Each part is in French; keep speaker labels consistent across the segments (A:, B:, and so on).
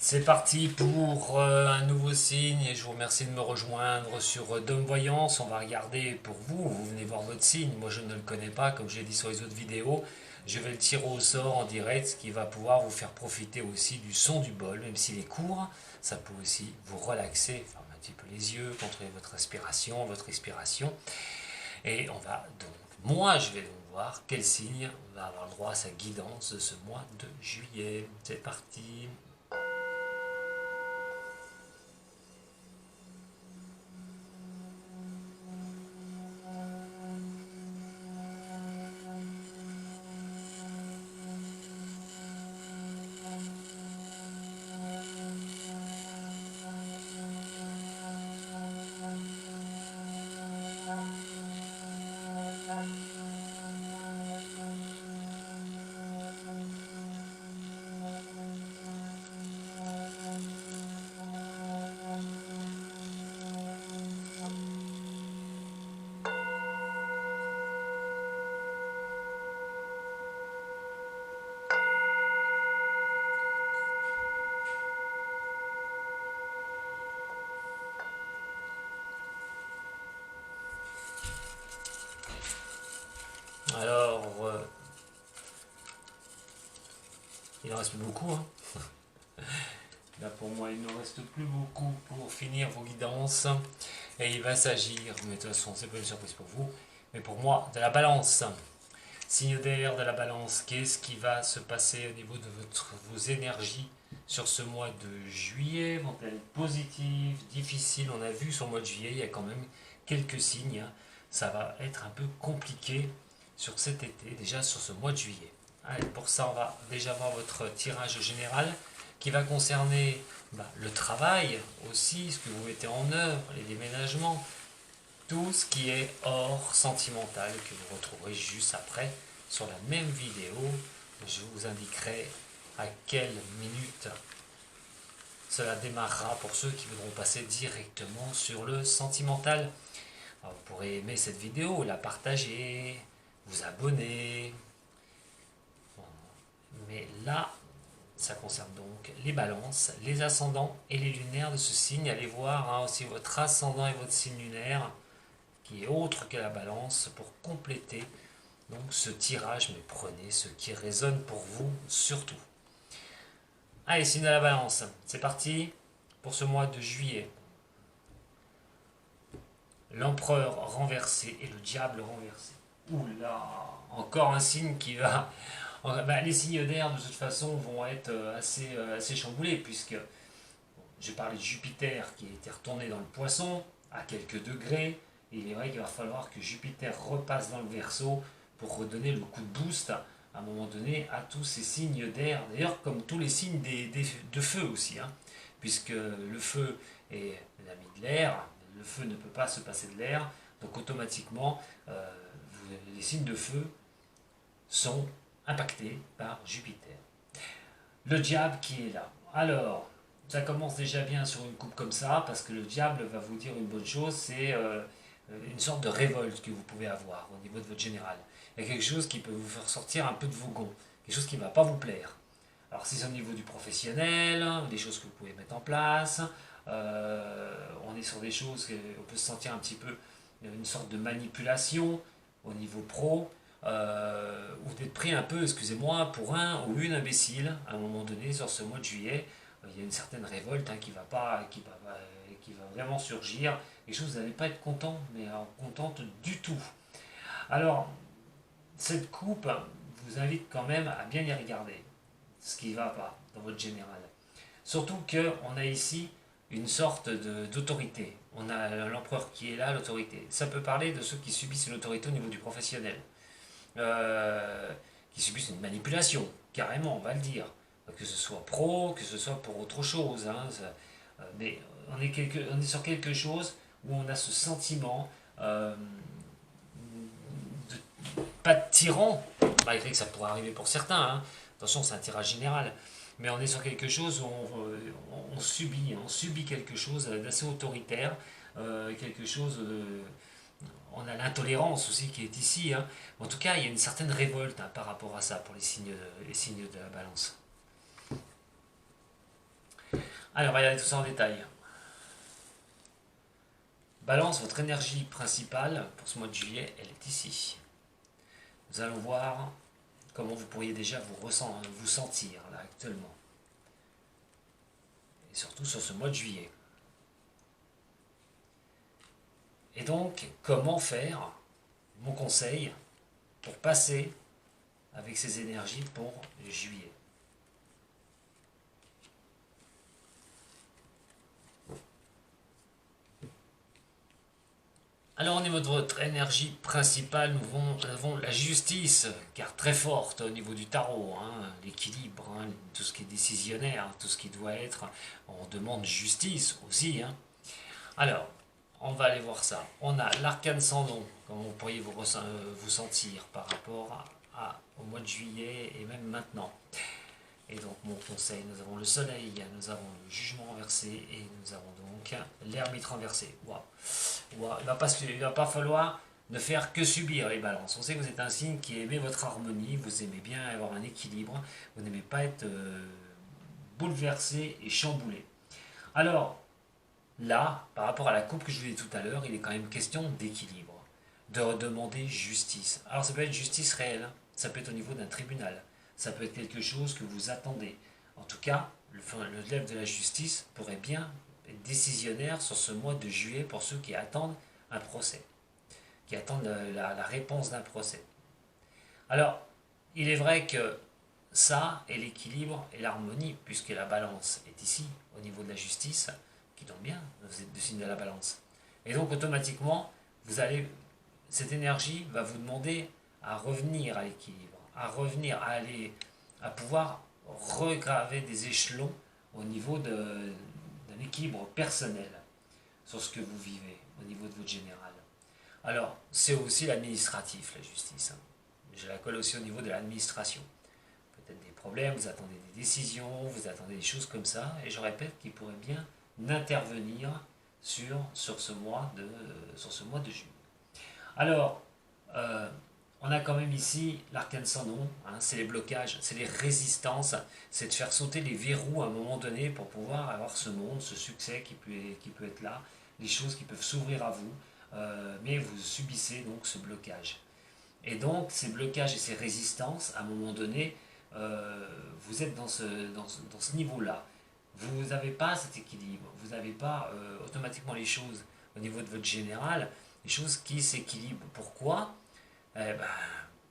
A: C'est parti pour un nouveau signe et je vous remercie de me rejoindre sur Dom Voyance. On va regarder pour vous, vous venez voir votre signe, moi je ne le connais pas comme j'ai dit sur les autres vidéos. Je vais le tirer au sort en direct, ce qui va pouvoir vous faire profiter aussi du son du bol, même s'il est court, ça peut aussi vous relaxer, fermer un petit peu les yeux, contrôler votre respiration, Et on va donc, moi je vais donc voir quel signe va avoir le droit à sa guidance de ce mois de juillet. C'est parti. Alors, il en reste plus beaucoup, hein. Là pour moi il ne reste plus beaucoup pour finir vos guidances. Et il va s'agir, mais de toute façon c'est pas une surprise pour vous, mais pour moi de la balance. Signe d'air de la balance, qu'est-ce qui va se passer au niveau de vos énergies sur ce mois de juillet? Vont-elles être positives, difficiles? On a vu sur le mois de juillet, il y a quand même quelques signes, hein. Ça va être un peu compliqué sur cet été, déjà sur ce mois de juillet. Allez, pour ça, on va déjà voir votre tirage général qui va concerner le travail aussi, ce que vous mettez en œuvre, les déménagements, tout ce qui est hors sentimental que vous retrouverez juste après sur la même vidéo. Je vous indiquerai à quelle minute cela démarrera pour ceux qui voudront passer directement sur le sentimental. Alors, vous pourrez aimer cette vidéo, la partager, vous abonner. Mais là, ça concerne donc les balances, les ascendants et les lunaires de ce signe. Allez voir aussi votre ascendant et votre signe lunaire, qui est autre que la balance, pour compléter donc ce tirage. Mais prenez ce qui résonne pour vous surtout. Allez, signe de la balance, c'est parti pour ce mois de juillet. L'empereur renversé et le diable renversé. Oula, encore un signe qui va... les signes d'air de toute façon vont être assez chamboulés, puisque j'ai parlé de Jupiter qui était retourné dans le poisson à quelques degrés. Et il est vrai qu'il va falloir que Jupiter repasse dans le Verseau pour redonner le coup de boost à un moment donné à tous ces signes d'air. D'ailleurs, comme tous les signes de feu aussi, hein, puisque le feu est l'ami de l'air, le feu ne peut pas se passer de l'air, donc automatiquement, les signes de feu sont impactés par Jupiter. Le diable qui est là. Alors, ça commence déjà bien sur une coupe comme ça, parce que le diable va vous dire une bonne chose, c'est une sorte de révolte que vous pouvez avoir au niveau de votre général. Il y a quelque chose qui peut vous faire sortir un peu de vos gonds, quelque chose qui ne va pas vous plaire. Alors si c'est au niveau du professionnel, des choses que vous pouvez mettre en place, on est sur des choses qu'on peut se sentir un petit peu une sorte de manipulation au niveau pro, ou d'être pris un peu, excusez-moi, pour un ou une imbécile à un moment donné sur ce mois de juillet. Il y a une certaine révolte qui va vraiment surgir, quelque chose vous n'allez pas être content, mais contente du tout. Alors, cette coupe vous invite quand même à bien y regarder ce qui ne va pas dans votre général. Surtout qu'on a ici une sorte d'autorité. On a l'empereur qui est là, l'autorité. Ça peut parler de ceux qui subissent une autorité au niveau du professionnel. Qui subissent une manipulation, carrément, on va le dire. Que ce soit pro, que ce soit pour autre chose. Hein, mais on est sur quelque chose où on a ce sentiment pas de tyran, malgré que ça pourrait arriver pour certains. Hein. Attention, c'est un tirage général. Mais on est sur quelque chose où on subit quelque chose d'assez autoritaire, quelque chose on a l'intolérance aussi qui est ici. Hein. En tout cas, il y a une certaine révolte par rapport à ça pour les signes de la balance. Allez, on va regarder tout ça en détail. Balance, votre énergie principale pour ce mois de juillet, elle est ici. Nous allons voir comment vous pourriez déjà vous sentir là actuellement. Et surtout sur ce mois de juillet. Et donc, comment faire, mon conseil, pour passer avec ces énergies pour juillet. Alors au niveau de votre énergie principale, nous avons la justice, carte très forte au niveau du tarot, hein, l'équilibre, hein, tout ce qui est décisionnaire, tout ce qui doit être, on demande justice aussi. Hein. Alors, on va aller voir ça. On a l'arcane sans nom, comment vous pourriez vous sentir par rapport au mois de juillet et même maintenant. Et donc mon conseil, nous avons le soleil, nous avons le jugement renversé et nous avons donc l'ermite renversé. Wow. Wow. Il va pas falloir ne faire que subir les balances. On sait que vous êtes un signe qui aimez votre harmonie, vous aimez bien avoir un équilibre, vous n'aimez pas être bouleversé et chamboulé. Alors là, par rapport à la coupe que je vous ai dit tout à l'heure, il est quand même question d'équilibre, de redemander justice. Alors ça peut être justice réelle, ça peut être au niveau d'un tribunal. Ça peut être quelque chose que vous attendez. En tout cas, le lève de la justice pourrait bien être décisionnaire sur ce mois de juillet pour ceux qui attendent un procès, qui attendent la réponse d'un procès. Alors, il est vrai que ça et l'équilibre et l'harmonie, puisque la balance est ici, au niveau de la justice, qui tombe bien, vous êtes le signe de la balance. Et donc, automatiquement, cette énergie va vous demander à revenir à l'équilibre, à revenir, à pouvoir regraver des échelons au niveau d'un équilibre personnel sur ce que vous vivez, au niveau de votre général. Alors, c'est aussi l'administratif, la justice. Hein. Je la colle aussi au niveau de l'administration. Peut-être des problèmes, vous attendez des décisions, vous attendez des choses comme ça, et je répète qu'il pourrait bien intervenir sur ce mois de juillet. Alors, on a quand même ici l'arcane sans nom, hein, c'est les blocages, c'est les résistances, c'est de faire sauter les verrous à un moment donné pour pouvoir avoir ce monde, ce succès qui peut être là, les choses qui peuvent s'ouvrir à vous, mais vous subissez donc ce blocage. Et donc ces blocages et ces résistances, à un moment donné, vous êtes dans ce niveau-là. Vous n'avez pas cet équilibre, vous n'avez pas automatiquement les choses au niveau de votre général, les choses qui s'équilibrent. Pourquoi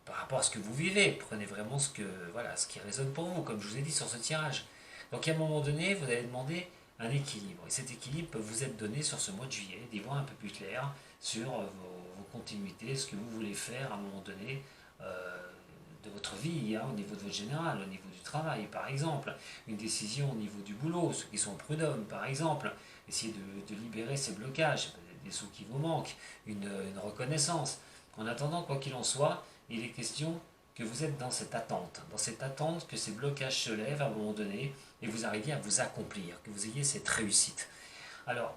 A: par rapport à ce que vous vivez, prenez vraiment ce qui résonne pour vous, comme je vous ai dit sur ce tirage. Donc à un moment donné, vous allez demander un équilibre. Et cet équilibre peut vous être donné sur ce mois de juillet, d'y voir un peu plus clair sur vos continuités, ce que vous voulez faire à un moment donné de votre vie, hein, au niveau de votre général, au niveau du travail, par exemple. Une décision au niveau du boulot, ceux qui sont prud'hommes, par exemple. Essayez de libérer ces blocages, peut-être des sous qui vous manquent, une reconnaissance. En attendant, quoi qu'il en soit, il est question que vous êtes dans cette attente que ces blocages se lèvent à un moment donné et vous arriviez à vous accomplir, que vous ayez cette réussite. Alors,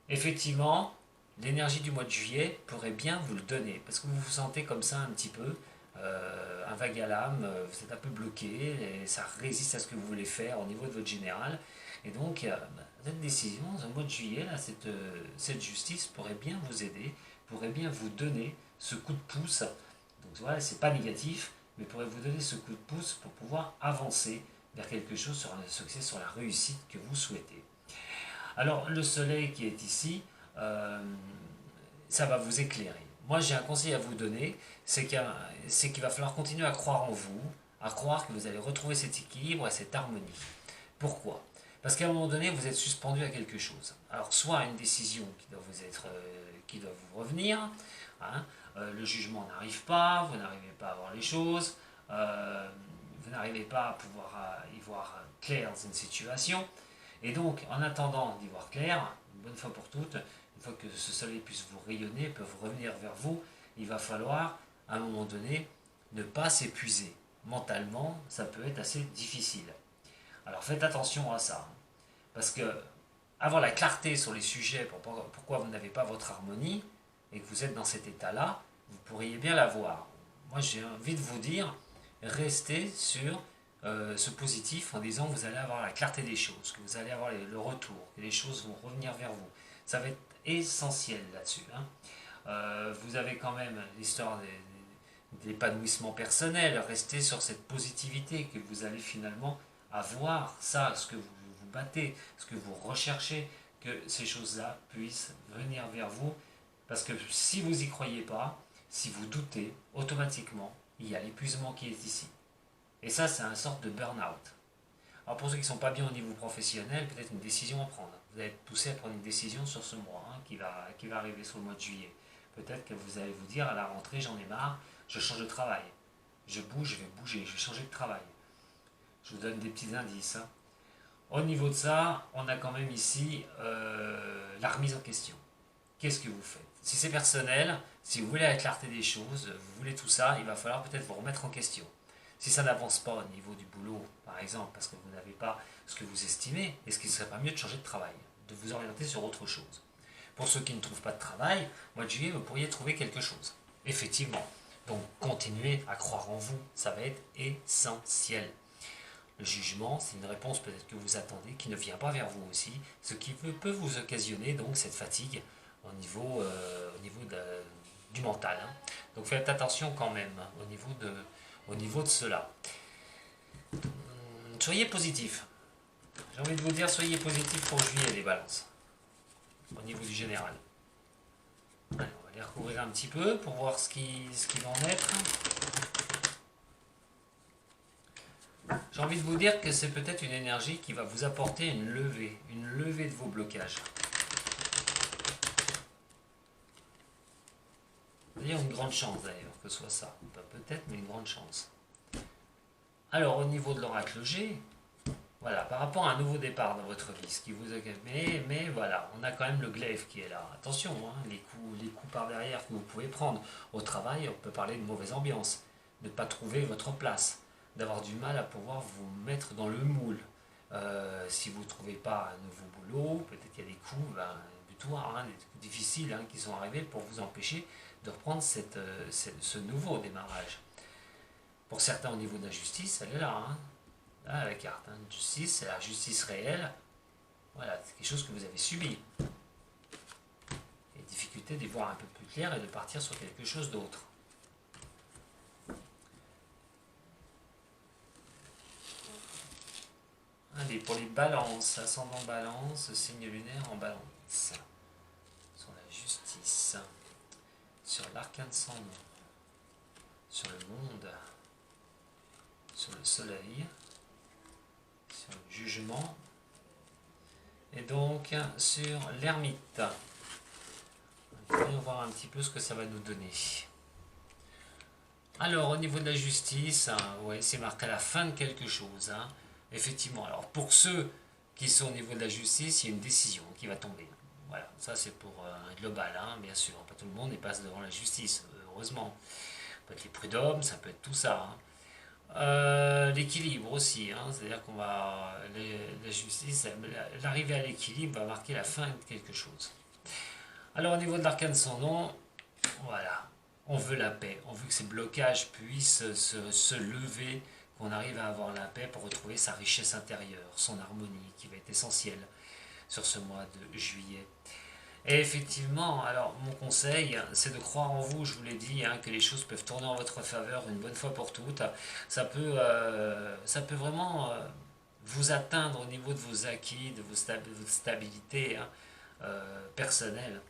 A: effectivement, l'énergie du mois de juillet pourrait bien vous le donner, parce que vous vous sentez comme ça un petit peu, un vague à l'âme, vous êtes un peu bloqué, et ça résiste à ce que vous voulez faire au niveau de votre général. Et donc, cette décision, ce mois de juillet, là, cette justice pourrait bien vous aider, pourrait bien vous donner ce coup de pouce. Donc voilà, c'est pas négatif, mais pourrait vous donner ce coup de pouce pour pouvoir avancer vers quelque chose sur un succès, sur la réussite que vous souhaitez. Alors le soleil qui est ici, ça va vous éclairer. Moi j'ai un conseil à vous donner, c'est qu'il va falloir continuer à croire en vous, à croire que vous allez retrouver cet équilibre et cette harmonie. Pourquoi ? Parce qu'à un moment donné, vous êtes suspendu à quelque chose. Alors soit à une décision qui doit vous revenir, hein, le jugement n'arrive pas, vous n'arrivez pas à voir les choses, vous n'arrivez pas à pouvoir y voir clair dans une situation. Et donc, en attendant d'y voir clair, une bonne fois pour toutes, une fois que ce soleil puisse vous rayonner, peut revenir vers vous, il va falloir, à un moment donné, ne pas s'épuiser. Mentalement, ça peut être assez difficile. Alors faites attention à ça. Parce que avoir la clarté sur les sujets, pourquoi vous n'avez pas votre harmonie, et que vous êtes dans cet état-là, vous pourriez bien l'avoir. Moi, j'ai envie de vous dire, restez sur ce positif en disant que vous allez avoir la clarté des choses, que vous allez avoir le retour, que les choses vont revenir vers vous. Ça va être essentiel là-dessus. Hein. Vous avez quand même l'histoire d'épanouissement personnel, restez sur cette positivité que vous allez finalement avoir, ça, ce que vous vous battez, ce que vous recherchez, que ces choses-là puissent venir vers vous, parce que si vous n'y croyez pas, si vous doutez, automatiquement, il y a l'épuisement qui est ici. Et ça, c'est une sorte de burn-out. Alors pour ceux qui ne sont pas bien au niveau professionnel, peut-être une décision à prendre. Vous allez être poussé à prendre une décision sur ce mois hein, qui va arriver sur le mois de juillet. Peut-être que vous allez vous dire à la rentrée, j'en ai marre, je change de travail. Je bouge, je vais bouger, je vais changer de travail. Je vous donne des petits indices. Hein. Au niveau de ça, on a quand même ici la remise en question. Qu'est-ce que vous faites? Si c'est personnel, si vous voulez la clarté des choses, vous voulez tout ça, il va falloir peut-être vous remettre en question. Si ça n'avance pas au niveau du boulot, par exemple, parce que vous n'avez pas ce que vous estimez, est-ce qu'il ne serait pas mieux de changer de travail, de vous orienter sur autre chose? Pour ceux qui ne trouvent pas de travail, au mois de juillet, vous pourriez trouver quelque chose. Effectivement. Donc, continuez à croire en vous. Ça va être essentiel. Le jugement, c'est une réponse peut-être que vous attendez, qui ne vient pas vers vous aussi, ce qui peut vous occasionner donc cette fatigue au niveau du mental. Hein. Donc, faites attention quand même hein, au niveau de cela. Soyez positif. J'ai envie de vous dire, soyez positif pour juillet, les balances. Au niveau du général. Allez, on va les recouvrir un petit peu pour voir ce qui va en être. J'ai envie de vous dire que c'est peut-être une énergie qui va vous apporter une levée de vos blocages. Il y a une grande chance d'ailleurs que ce soit ça. Pas peut-être, mais une grande chance. Alors au niveau de l'oracle G, voilà, par rapport à un nouveau départ dans votre vie, ce qui vous mais voilà, on a quand même le glaive qui est là. Attention, hein, les coups par derrière que vous pouvez prendre au travail, on peut parler de mauvaise ambiance, de ne pas trouver votre place, d'avoir du mal à pouvoir vous mettre dans le moule. Si vous ne trouvez pas un nouveau boulot, peut-être qu'il y a des coups butoirs, hein, des coups difficiles hein, qui sont arrivés pour vous empêcher de reprendre ce nouveau démarrage. Pour certains au niveau de la justice, elle est là. Hein. Là, la carte, hein. Justice, c'est la justice réelle. Voilà, c'est quelque chose que vous avez subi. Et difficulté d'y voir un peu plus clair et de partir sur quelque chose d'autre. Allez, pour les balances, ascendant balance, signe lunaire en balance. Sur la justice, sur l'arcane sans nom, sur le monde, sur le soleil, sur le jugement, et donc sur l'ermite. On va voir un petit peu ce que ça va nous donner. Alors, au niveau de la justice, hein, ouais, c'est marqué à la fin de quelque chose. Hein. Effectivement, alors pour ceux qui sont au niveau de la justice, il y a une décision qui va tomber. Voilà, ça c'est pour un global, hein, bien sûr. Pas tout le monde y passe devant la justice, heureusement. Ça peut être les prud'hommes, ça peut être tout ça. Hein. L'équilibre aussi, hein, c'est-à-dire qu'on va. La justice, l'arrivée à l'équilibre va marquer la fin de quelque chose. Alors au niveau de l'arcane sans nom, voilà, on veut la paix, on veut que ces blocages puissent se lever, qu'on arrive à avoir la paix pour retrouver sa richesse intérieure, son harmonie qui va être essentielle sur ce mois de juillet. Et effectivement, alors mon conseil, c'est de croire en vous, je vous l'ai dit, hein, que les choses peuvent tourner en votre faveur une bonne fois pour toutes. Ça peut vraiment vous atteindre au niveau de vos acquis, de votre stabilité hein, personnelle.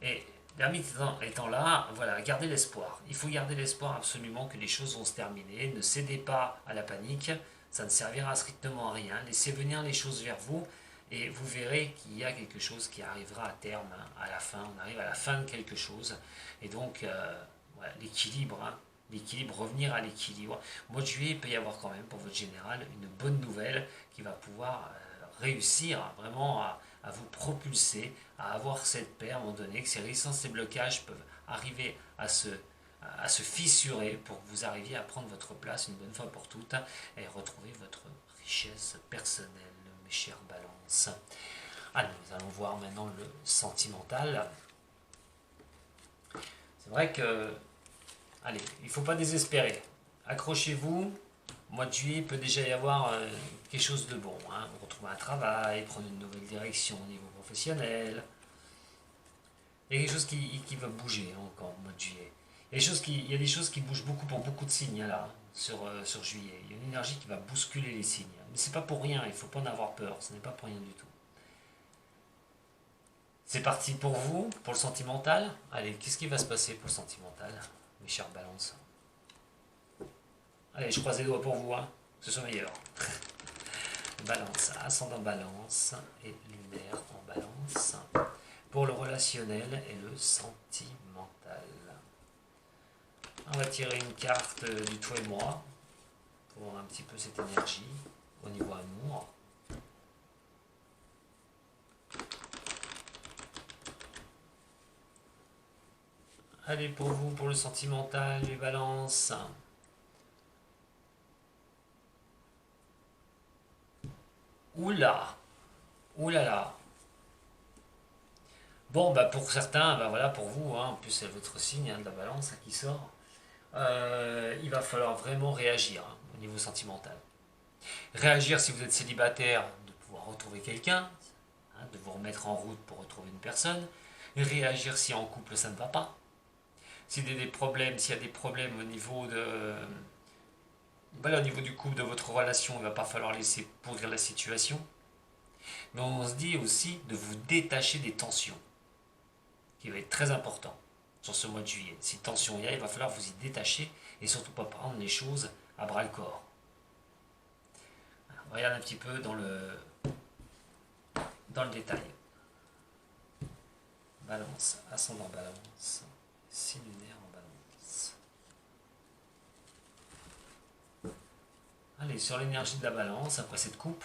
A: Et l'ermite étant là, voilà, gardez l'espoir. Il faut garder l'espoir absolument que les choses vont se terminer. Ne cédez pas à la panique, ça ne servira strictement à rien. Laissez venir les choses vers vous et vous verrez qu'il y a quelque chose qui arrivera à terme, hein, à la fin. On arrive à la fin de quelque chose. Et donc, voilà, l'équilibre, hein, l'équilibre, revenir à l'équilibre. Au mois de juillet, il peut y avoir quand même pour votre général une bonne nouvelle qui va pouvoir réussir vraiment à vous propulser, à avoir cette paix à un moment donné, que ces résistances, ces blocages peuvent arriver à se fissurer pour que vous arriviez à prendre votre place une bonne fois pour toutes et retrouver votre richesse personnelle, mes chers balances. Allez, nous allons voir maintenant le sentimental. C'est vrai que, allez, il ne faut pas désespérer. Accrochez-vous, au mois de juillet, il peut déjà y avoir quelque chose de bon. Hein. Vous retrouvez un travail, prendre une nouvelle direction au niveau professionnel. Il y a quelque chose qui va bouger encore au mois de juillet. Il y a des choses qui bougent beaucoup pour beaucoup de signes là, sur juillet. Il y a une énergie qui va bousculer les signes. Mais c'est pas pour rien, il ne faut pas en avoir peur, ce n'est pas pour rien du tout. C'est parti pour vous, pour le sentimental. Allez, qu'est-ce qui va se passer pour le sentimental, mes chers balances? Allez, je croise les doigts pour vous, hein, que ce soit meilleur. Balance, ascendant balance et lunaire en balance. Pour le relationnel et le sentimental. On va tirer une carte du toi et moi pour voir un petit peu cette énergie au niveau amour. Allez, pour vous, pour le sentimental, les balances. Oula, oulala. Bon, bah pour certains, bah voilà, pour vous, hein, en plus c'est votre signe hein, de la balance hein, qui sort. Il va falloir vraiment réagir hein, au niveau sentimental. Réagir si vous êtes célibataire, de pouvoir retrouver quelqu'un, hein, de vous remettre en route pour retrouver une personne. Réagir si en couple ça ne va pas. S'il y a des problèmes, s'il y a des problèmes au niveau de, voilà, au niveau du couple, de votre relation, il ne va pas falloir laisser pourrir la situation. Mais on se dit aussi de vous détacher des tensions, qui va être très important sur ce mois de juillet. Si tension il y a, il va falloir vous y détacher et surtout pas prendre les choses à bras le corps. On regarde un petit peu dans le détail. Balance, ascendant balance, signe lunaire en balance. Allez, sur l'énergie de la balance, après cette coupe,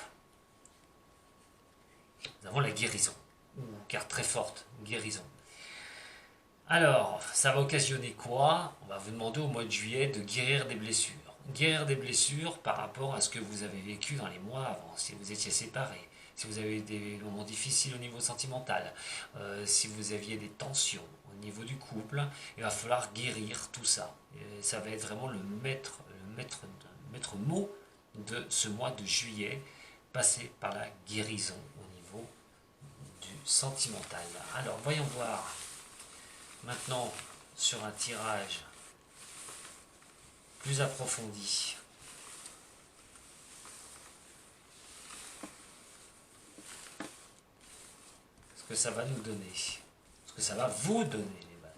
A: nous avons la guérison. Carte très forte, guérison. Alors, ça va occasionner quoi? On va vous demander au mois de juillet de guérir des blessures. Guérir des blessures par rapport à ce que vous avez vécu dans les mois avant, si vous étiez séparés, si vous avez eu des moments difficiles au niveau sentimental, si vous aviez des tensions au niveau du couple, il va falloir guérir tout ça. Et ça va être vraiment le maître mot de ce mois de juillet, passer par la guérison au niveau du sentimental. Alors, voyons voir maintenant sur un tirage plus approfondi. Ce que ça va nous donner. Ce que ça va vous donner, les balances.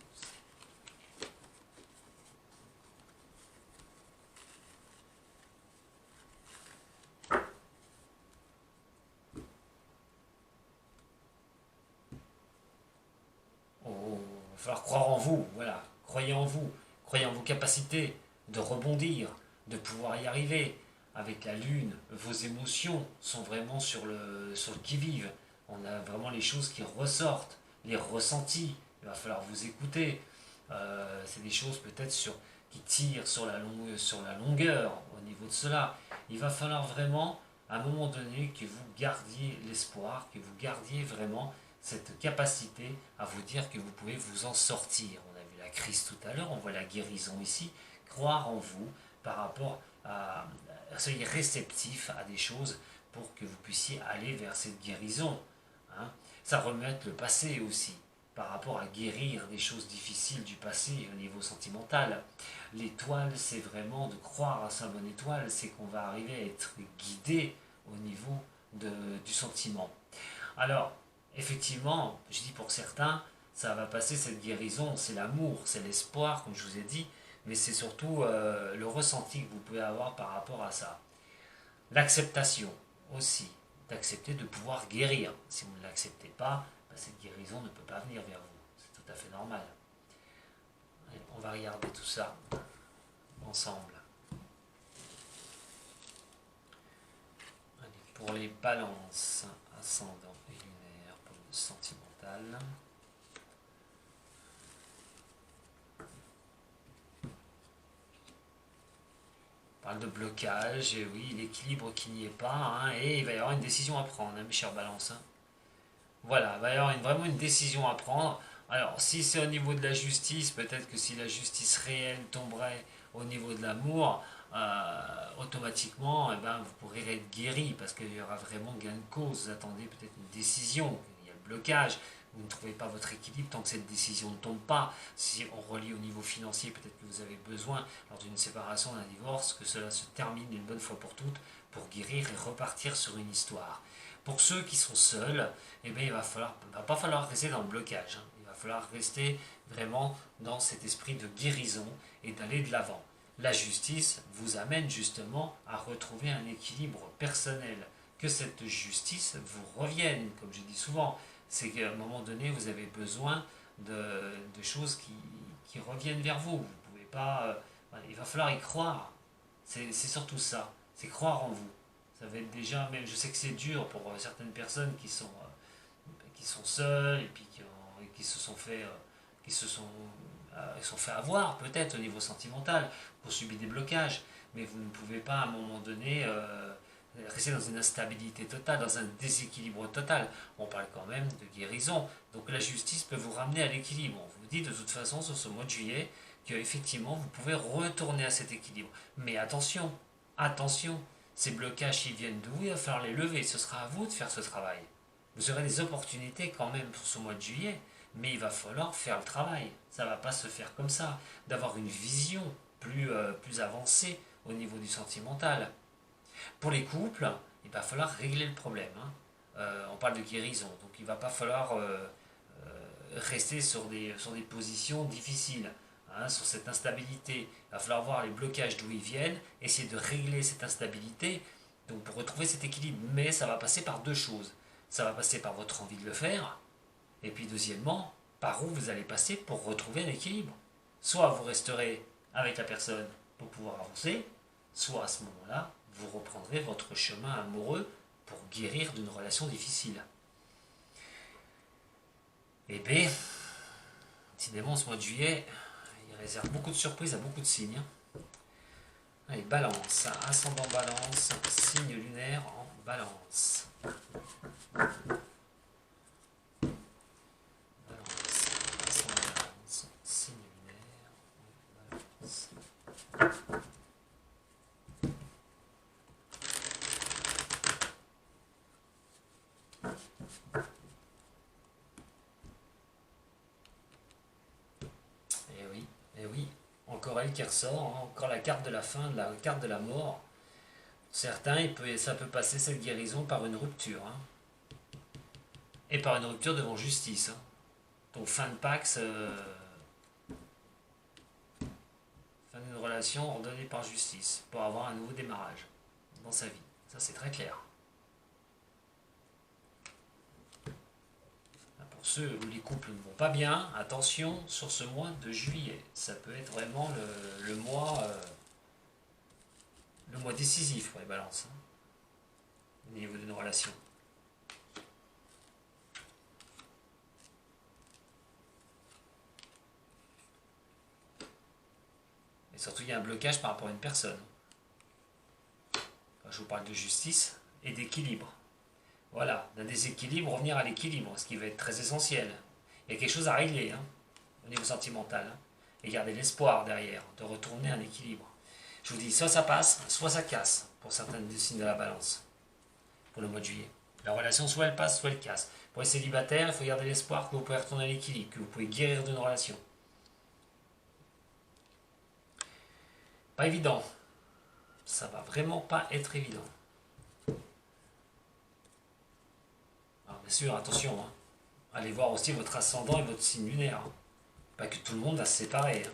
A: Oh, il va falloir croire en vous, voilà. Croyez en vous. Croyez en vos capacités de rebondir, de pouvoir y arriver. Avec la lune, vos émotions sont vraiment sur le qui-vive. On a vraiment les choses qui ressortent, les ressentis. Il va falloir vous écouter. C'est des choses peut-être qui tirent sur la longueur au niveau de cela. Il va falloir vraiment, à un moment donné, que vous gardiez l'espoir, que vous gardiez vraiment cette capacité à vous dire que vous pouvez vous en sortir. On a vu la crise tout à l'heure, on voit la guérison ici. Croire en vous par rapport à... Soyez réceptif à des choses pour que vous puissiez aller vers cette guérison. Hein. Ça remettre le passé aussi, par rapport à guérir des choses difficiles du passé au niveau sentimental. L'étoile, c'est vraiment de croire à sa bonne étoile, c'est qu'on va arriver à être guidé au niveau du sentiment. Alors, effectivement, je dis pour certains, ça va passer cette guérison, c'est l'amour, c'est l'espoir, comme je vous ai dit, mais c'est surtout le ressenti que vous pouvez avoir par rapport à ça. L'acceptation aussi, d'accepter de pouvoir guérir. Si vous ne l'acceptez pas, ben, cette guérison ne peut pas venir vers vous. C'est tout à fait normal. Allez, on va regarder tout ça ensemble. Allez, pour les balances, ascendant et lunaire, pour le sentimental. On parle de blocage, et oui, l'équilibre qui n'y est pas, hein, et il va y avoir une décision à prendre, hein, mes chers balances. Hein. Voilà, il va y avoir vraiment une décision à prendre. Alors, si c'est au niveau de la justice, peut-être que si la justice réelle tomberait au niveau de l'amour, automatiquement, eh ben, vous pourrez être guéri parce qu'il y aura vraiment gain de cause. Vous attendez peut-être une décision, il y a le blocage, vous ne trouvez pas votre équilibre tant que cette décision ne tombe pas. Si on relie au niveau financier, peut-être que vous avez besoin, lors d'une séparation, d'un divorce, que cela se termine une bonne fois pour toutes pour guérir et repartir sur une histoire. Pour ceux qui sont seuls, eh bien, il va pas falloir rester dans le blocage. Hein. Il va falloir rester vraiment dans cet esprit de guérison et d'aller de l'avant. La justice vous amène justement à retrouver un équilibre personnel. Que cette justice vous revienne, comme je dis souvent. C'est qu'à un moment donné, vous avez besoin de choses qui reviennent vers vous. Vous ne pouvez pas. Il va falloir y croire. C'est surtout ça. C'est croire en vous. Ça va être déjà, même je sais que c'est dur pour certaines personnes qui sont seules et puis qui se sont fait, ils sont fait avoir peut-être au niveau sentimental, qui ont subi des blocages. Mais vous ne pouvez pas à un moment donné rester dans une instabilité totale, dans un déséquilibre total. On parle quand même de guérison. Donc la justice peut vous ramener à l'équilibre. On vous dit de toute façon sur ce mois de juillet qu'effectivement vous pouvez retourner à cet équilibre. Mais attention, attention, ces blocages qui viennent d'où, il va falloir les lever. Ce sera à vous de faire ce travail. Vous aurez des opportunités quand même pour ce mois de juillet, mais il va falloir faire le travail. Ça ne va pas se faire comme ça. D'avoir une vision plus avancée au niveau du sentimental. Pour les couples, il va falloir régler le problème. Hein. On parle de guérison, donc il ne va pas falloir rester sur des positions difficiles, hein, sur cette instabilité. Il va falloir voir les blocages d'où ils viennent, essayer de régler cette instabilité, donc pour retrouver cet équilibre. Mais ça va passer par deux choses. Ça va passer par votre envie de le faire, et puis deuxièmement, par où vous allez passer pour retrouver un équilibre. Soit vous resterez avec la personne pour pouvoir avancer, soit à ce moment-là, vous reprendrez votre chemin amoureux pour guérir d'une relation difficile. Et bien, décidément, ce mois de juillet, il réserve beaucoup de surprises à beaucoup de signes. Allez, balance, ascendant balance, signe lunaire en balance. Balance, ascendant balance, signe lunaire en balance. Et oui, encore elle qui ressort, hein, encore la carte de la fin, la carte de la mort. Certains, ça peut passer cette guérison par une rupture. Hein. Et par une rupture devant justice. Hein. Donc fin de Pax, fin d'une relation ordonnée par justice, pour avoir un nouveau démarrage dans sa vie. Ça c'est très clair. Pour ceux où les couples ne vont pas bien, attention sur ce mois de juillet. Ça peut être vraiment le mois décisif pour les balances, hein, au niveau d'une relation. Et surtout, il y a un blocage par rapport à une personne. Quand je vous parle de justice et d'équilibre. Voilà, d'un déséquilibre, revenir à l'équilibre, ce qui va être très essentiel. Il y a quelque chose à régler, hein, au niveau sentimental. Hein, et garder l'espoir derrière, de retourner à un équilibre. Je vous dis, soit ça passe, soit ça casse, pour certains signes de la balance, pour le mois de juillet. La relation, soit elle passe, soit elle casse. Pour les célibataires, il faut garder l'espoir que vous pouvez retourner à l'équilibre, que vous pouvez guérir d'une relation. Pas évident. Ça va vraiment pas être évident. Alors, bien sûr, attention, hein. Allez voir aussi votre ascendant et votre signe lunaire. Hein. Pas que tout le monde va se séparer. Hein.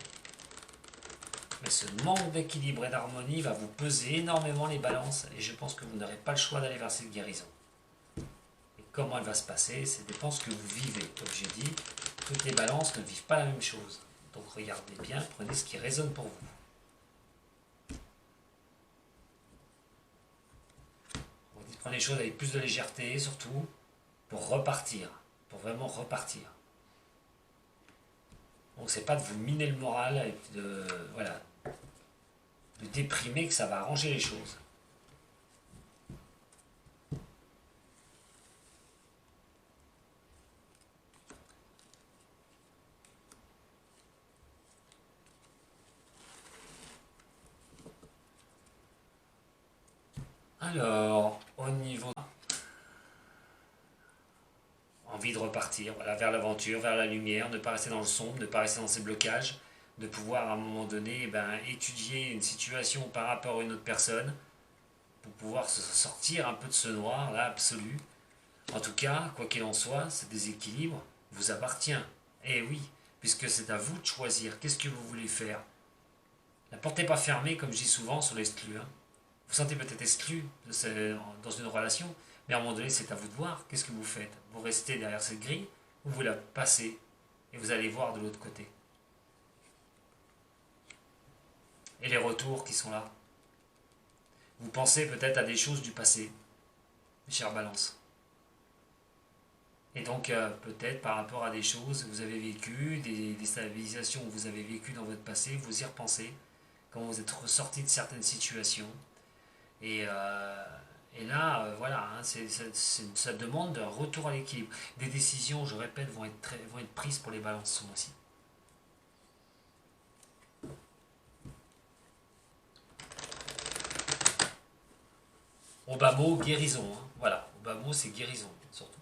A: Mais ce manque d'équilibre et d'harmonie va vous peser énormément les balances et je pense que vous n'aurez pas le choix d'aller vers cette guérison. Et comment elle va se passer, ça dépend de ce que vous vivez. Comme j'ai dit, toutes les balances ne vivent pas la même chose. Donc regardez bien, prenez ce qui résonne pour vous. Prenez les choses avec plus de légèreté, surtout pour repartir, pour vraiment repartir. Donc c'est pas de vous miner le moral et de déprimer que ça va arranger les choses. Alors, au niveau envie de repartir, voilà, vers l'aventure, vers la lumière, ne pas rester dans le sombre, ne pas rester dans ces blocages, de pouvoir à un moment donné étudier une situation par rapport à une autre personne, pour pouvoir se sortir un peu de ce noir là absolu. En tout cas, quoi qu'il en soit, ce déséquilibre vous appartient. Eh oui, puisque c'est à vous de choisir qu'est-ce que vous voulez faire. La porte n'est pas fermée, comme je dis souvent, sur l'exclu. Hein. Vous sentez peut-être exclu dans une relation, mais à un moment donné, c'est à vous de voir. Qu'est-ce que vous faites? Vous restez derrière cette grille ou vous la passez et vous allez voir de l'autre côté. Et les retours qui sont là. Vous pensez peut-être à des choses du passé, chère Balance. Et donc, peut-être par rapport à des choses que vous avez vécues, des déstabilisations que vous avez vécues dans votre passé, vous y repensez, comment vous êtes ressorti de certaines situations. Et, là, voilà, hein, ça demande un retour à l'équilibre. Des décisions, je répète, vont être prises pour les balances ce mois-ci. Au bas mot, guérison. Hein. Voilà, au bas mot, c'est guérison, surtout.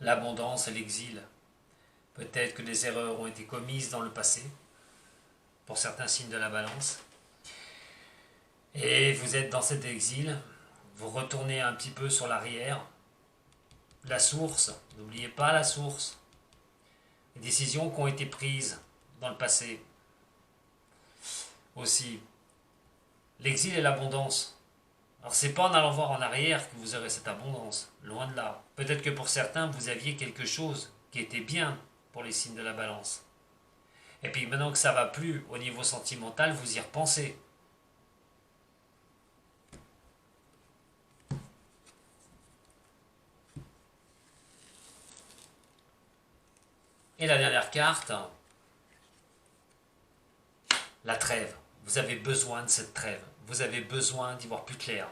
A: L'abondance et l'exil. Peut-être que des erreurs ont été commises dans le passé, pour certains signes de la balance. Et vous êtes dans cet exil, vous retournez un petit peu sur l'arrière, la source, n'oubliez pas la source. Les décisions qui ont été prises dans le passé. Aussi, l'exil et l'abondance. Alors c'est pas en allant voir en arrière que vous aurez cette abondance, loin de là. Peut-être que pour certains, vous aviez quelque chose qui était bien pour les signes de la balance. Et puis maintenant que ça va plus au niveau sentimental, vous y repensez. Et la dernière carte, la trêve. Vous avez besoin de cette trêve. Vous avez besoin d'y voir plus clair.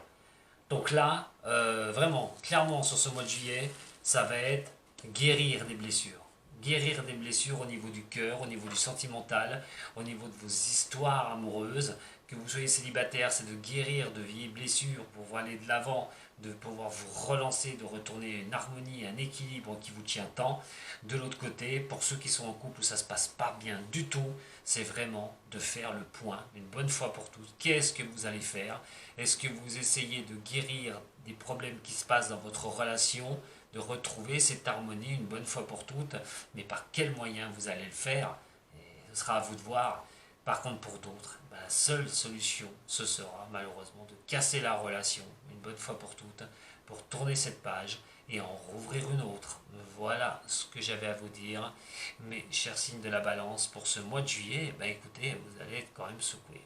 A: Donc là, vraiment, clairement, sur ce mois de juillet, ça va être guérir des blessures. Guérir des blessures au niveau du cœur, au niveau du sentimental, au niveau de vos histoires amoureuses. Que vous soyez célibataire, c'est de guérir de vieilles blessures pour pouvoir aller de l'avant, de pouvoir vous relancer, de retourner à une harmonie, un équilibre qui vous tient tant. De l'autre côté, pour ceux qui sont en couple où ça ne se passe pas bien du tout, c'est vraiment de faire le point, une bonne fois pour toutes. Qu'est-ce que vous allez faire? Est-ce que vous essayez de guérir des problèmes qui se passent dans votre relation, de retrouver cette harmonie une bonne fois pour toutes, mais par quels moyens vous allez le faire? Et ce sera à vous de voir. Par contre, pour d'autres, la seule solution, ce sera malheureusement de casser la relation une bonne fois pour toutes, pour tourner cette page et en rouvrir une autre. Voilà ce que j'avais à vous dire. Mes chers signes de la balance, pour ce mois de juillet, écoutez, vous allez être quand même secoués.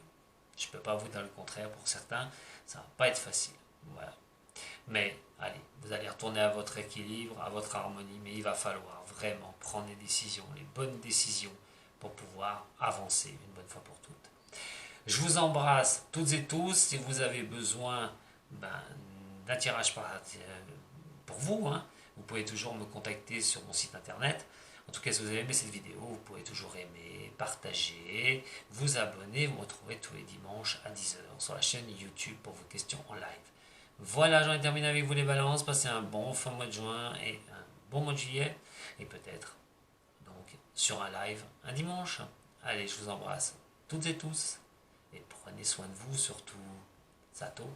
A: Je ne peux pas vous dire le contraire, pour certains, ça ne va pas être facile. Voilà. Mais allez, vous allez retourner à votre équilibre, à votre harmonie, mais il va falloir vraiment prendre les décisions, les bonnes décisions, pour pouvoir avancer une bonne fois pour toutes. Je vous embrasse toutes et tous. Si vous avez besoin d'un tirage pour vous, hein, vous pouvez toujours me contacter sur mon site internet. En tout cas, si vous avez aimé cette vidéo, vous pouvez toujours aimer, partager, vous abonner. Vous me retrouvez tous les dimanches à 10h sur la chaîne YouTube pour vos questions en live. Voilà, j'en ai terminé avec vous les balances. Passez un bon fin mois de juin et un bon mois de juillet. Et peut-être donc sur un live un dimanche. Allez, je vous embrasse toutes et tous. Et prenez soin de vous, surtout. Sato.